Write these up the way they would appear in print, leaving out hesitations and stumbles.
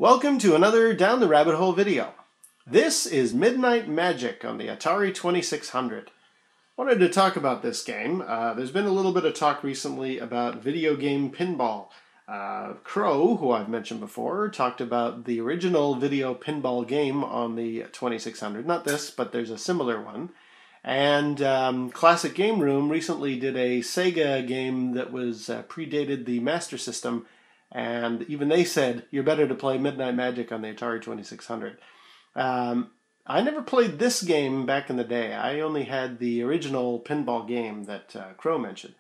Welcome to another Down the Rabbit Hole video. This is Midnight Magic on the Atari 2600. I wanted to talk about this game. There's been a little bit of talk recently about video game pinball. Crow, who I've mentioned before, talked about the original video pinball game on the 2600. Not this, but there's a similar one. And Classic Game Room recently did a Sega game that was predated the Master System, and even they said you're better to play Midnight Magic on the Atari 2600. I never played this game back in the day. I only had the original pinball game that Crow mentioned.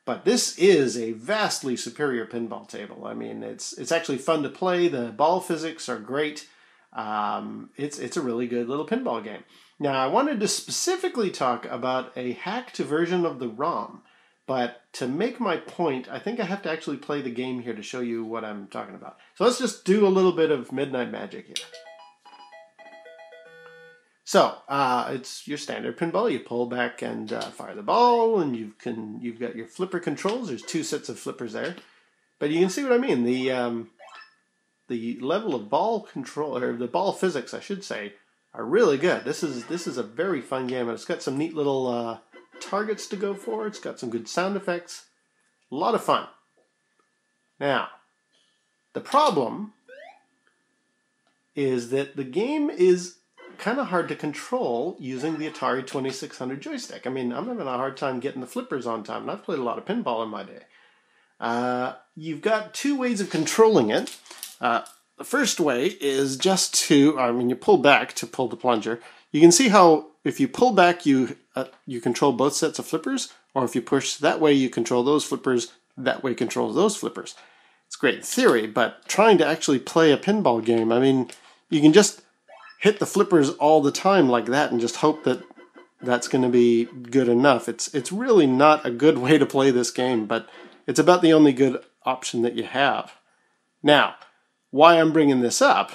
But this is a vastly superior pinball table. I mean, it's actually fun to play. The ball physics are great. It's a really good little pinball game. Now, I wanted to specifically talk about a hacked version of the ROM. But to make my point, I think I have to actually play the game here to show you what I'm talking about. So let's just do a little bit of Midnight Magic here. So, it's your standard pinball. You pull back and fire the ball, and you've got your flipper controls. There's two sets of flippers there. But you can see what I mean. The level of ball control, or the ball physics, I should say, are really good. This is a very fun game, and it's got some neat little targets to go for. It's got some good sound effects. A lot of fun. Now, the problem is that the game is kind of hard to control using the Atari 2600 joystick. I mean, I'm having a hard time getting the flippers on time, and I've played a lot of pinball in my day. You've got two ways of controlling it. The first way is just to, you pull back to pull the plunger. You can see how if you pull back, you control both sets of flippers, or if you push that way, you control those flippers, that way controls those flippers. It's great in theory, but trying to actually play a pinball game, I mean, you can just hit the flippers all the time like that and just hope that that's going to be good enough. It's really not a good way to play this game, but it's about the only good option that you have. Now, why I'm bringing this up,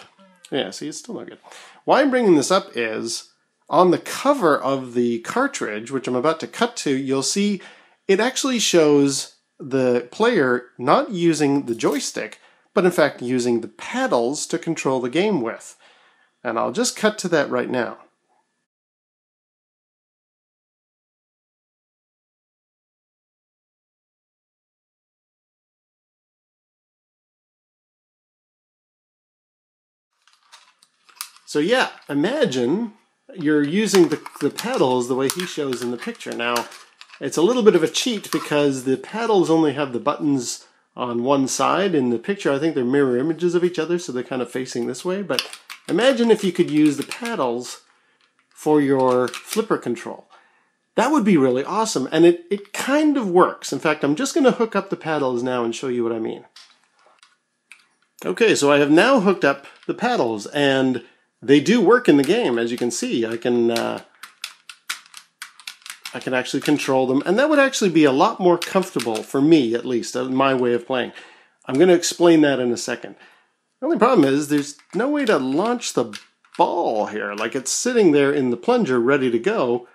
yeah, see, it's still not good. Why I'm bringing this up is, on the cover of the cartridge, which I'm about to cut to, you'll see it actually shows the player not using the joystick, but in fact using the paddles to control the game with. And I'll just cut to that right now. So yeah, imagine you're using the paddles the way he shows in the picture. Now, it's a little bit of a cheat because the paddles only have the buttons on one side. In the picture, I think they're mirror images of each other, so they're kind of facing this way. But imagine if you could use the paddles for your flipper control. That would be really awesome, and it kind of works. In fact, I'm just going to hook up the paddles now and show you what I mean. Okay, so I have now hooked up the paddles, and they do work in the game, as you can see. I can actually control them, and that would actually be a lot more comfortable for me, at least, my way of playing. I'm going to explain that in a second. The only problem is there's no way to launch the ball here. Like, it's sitting there in the plunger ready to go,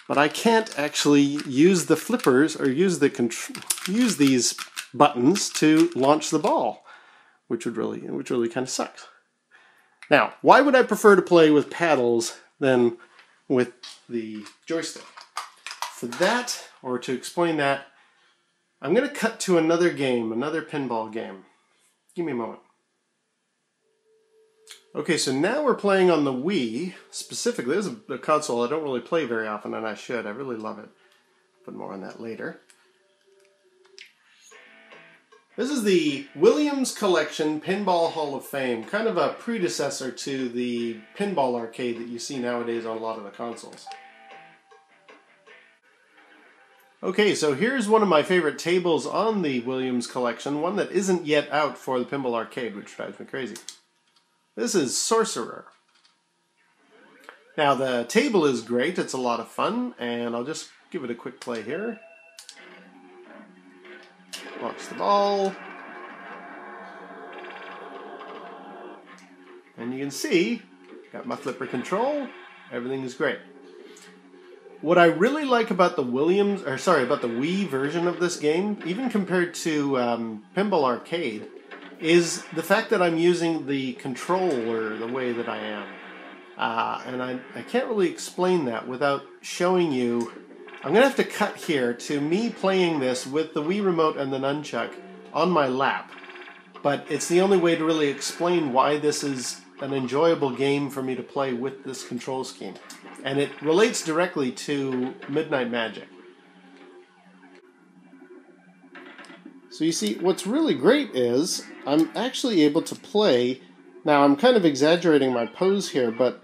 but I can't actually use the flippers or use these buttons to launch the ball, which really kind of sucks. Now, why would I prefer to play with paddles than with the joystick? For that, or to explain that, I'm going to cut to another game, another pinball game. Give me a moment. Okay, so now we're playing on the Wii. Specifically, this is a console I don't really play very often, and I should. I really love it. But more on that later. This is the Williams Collection Pinball Hall of Fame, kind of a predecessor to the pinball arcade that you see nowadays on a lot of the consoles. Okay, so here's one of my favorite tables on the Williams Collection, one that isn't yet out for the pinball arcade, which drives me crazy. This is Sorcerer. Now, the table is great, it's a lot of fun, and I'll just give it a quick play here. Launch the ball. And you can see, got my flipper control, everything is great. What I really like about the Wii version of this game, even compared to Pinball Arcade, is the fact that I'm using the controller the way that I am. And I can't really explain that without showing you. I'm going to have to cut here to me playing this with the Wii Remote and the nunchuck on my lap. But it's the only way to really explain why this is an enjoyable game for me to play with this control scheme. And it relates directly to Midnight Magic. So you see, what's really great is I'm actually able to play. Now I'm kind of exaggerating my pose here, but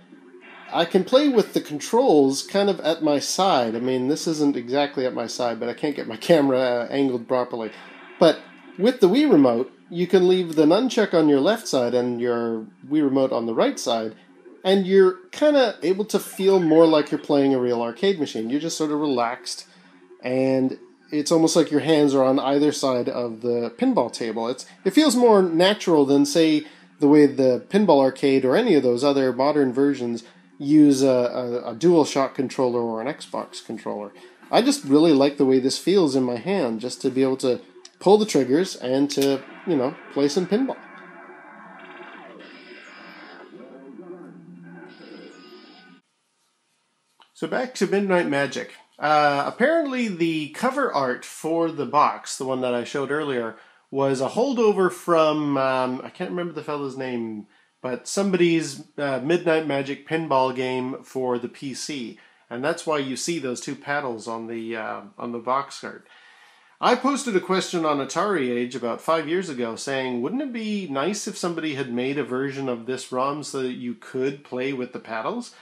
I can play with the controls kind of at my side. I mean, this isn't exactly at my side, but I can't get my camera angled properly. But with the Wii Remote, you can leave the nunchuck on your left side and your Wii Remote on the right side, and you're kind of able to feel more like you're playing a real arcade machine. You're just sort of relaxed, and it's almost like your hands are on either side of the pinball table. It feels more natural than, say, the way the Pinball Arcade or any of those other modern versions use a DualShock controller or an Xbox controller. I just really like the way this feels in my hand, just to be able to pull the triggers and to, you know, play some pinball. So back to Midnight Magic. Apparently the cover art for the box, the one that I showed earlier, was a holdover from, I can't remember the fellow's name, but somebody's Midnight Magic pinball game for the PC. And that's why you see those two paddles on the box art. I posted a question on AtariAge about 5 years ago saying, wouldn't it be nice if somebody had made a version of this ROM so that you could play with the paddles?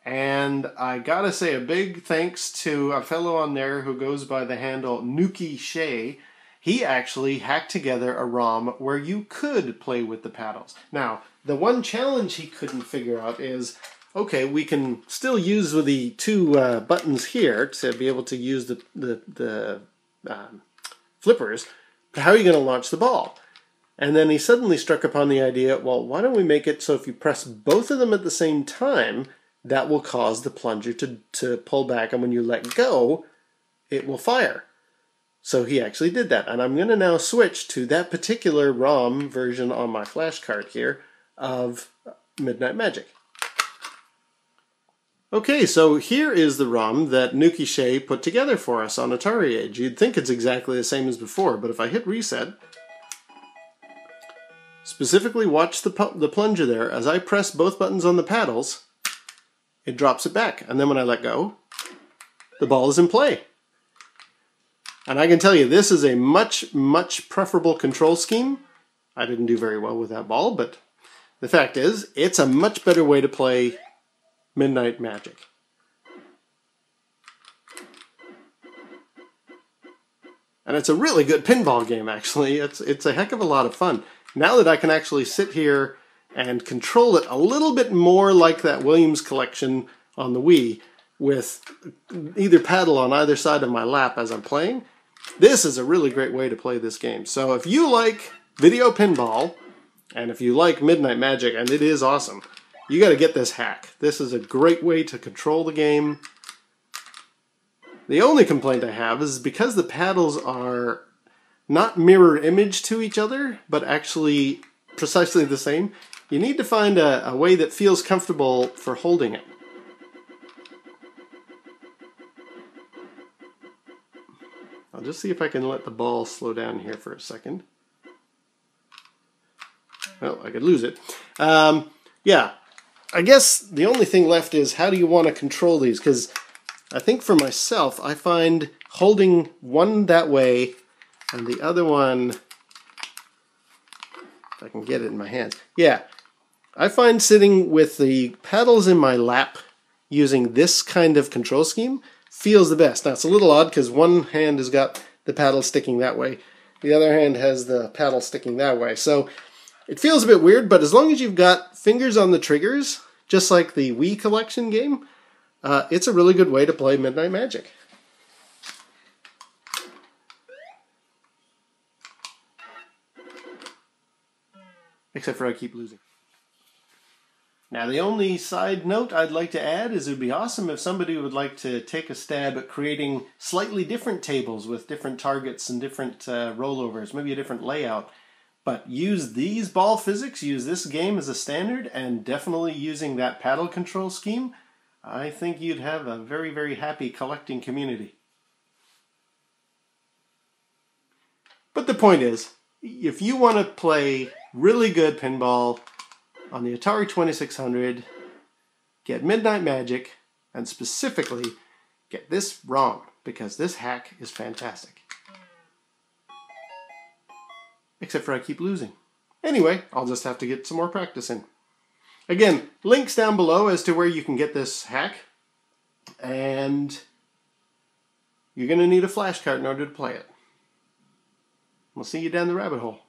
And I gotta say a big thanks to a fellow on there who goes by the handle Nukey Shay. He actually hacked together a ROM where you could play with the paddles. Now, the one challenge he couldn't figure out is, okay, we can still use the two buttons here to be able to use the flippers, but how are you going to launch the ball? And then he suddenly struck upon the idea, well, why don't we make it so if you press both of them at the same time, that will cause the plunger to pull back, and when you let go, it will fire. So he actually did that, and I'm going to now switch to that particular ROM version on my flash card here of Midnight Magic. Okay, so here is the ROM that Nukey Shay put together for us on AtariAge. You'd think it's exactly the same as before, but if I hit reset, specifically watch the plunger there, as I press both buttons on the paddles, it drops it back. And then when I let go, the ball is in play. And I can tell you, this is a much, much preferable control scheme. I didn't do very well with that ball, but the fact is, it's a much better way to play Midnight Magic. And it's a really good pinball game, actually. It's a heck of a lot of fun. Now that I can actually sit here and control it a little bit more like that Williams collection on the Wii, with either paddle on either side of my lap as I'm playing, this is a really great way to play this game. So if you like video pinball, and if you like Midnight Magic, and it is awesome, you got to get this hack. This is a great way to control the game. The only complaint I have is because the paddles are not mirror image to each other, but actually precisely the same, you need to find a way that feels comfortable for holding it. I'll just see if I can let the ball slow down here for a second. Well, I could lose it. Yeah. I guess the only thing left is how do you want to control these? Because I think for myself, I find holding one that way and the other one, if I can get it in my hands. Yeah, I find sitting with the paddles in my lap using this kind of control scheme feels the best. Now, it's a little odd because one hand has got the paddle sticking that way. The other hand has the paddle sticking that way. So it feels a bit weird, but as long as you've got fingers on the triggers, just like the Wii Collection game, it's a really good way to play Midnight Magic. Except for I keep losing. Now, the only side note I'd like to add is it would be awesome if somebody would like to take a stab at creating slightly different tables with different targets and different rollovers, maybe a different layout, But use these ball physics, use this game as a standard, and definitely using that paddle control scheme, I think you'd have a very, very happy collecting community. But the point is, if you want to play really good pinball on the Atari 2600, get Midnight Magic, and specifically get this ROM, because this hack is fantastic. Except for I keep losing. Anyway, I'll just have to get some more practice in. Again, links down below as to where you can get this hack. And you're going to need a flash card in order to play it. We'll see you down the rabbit hole.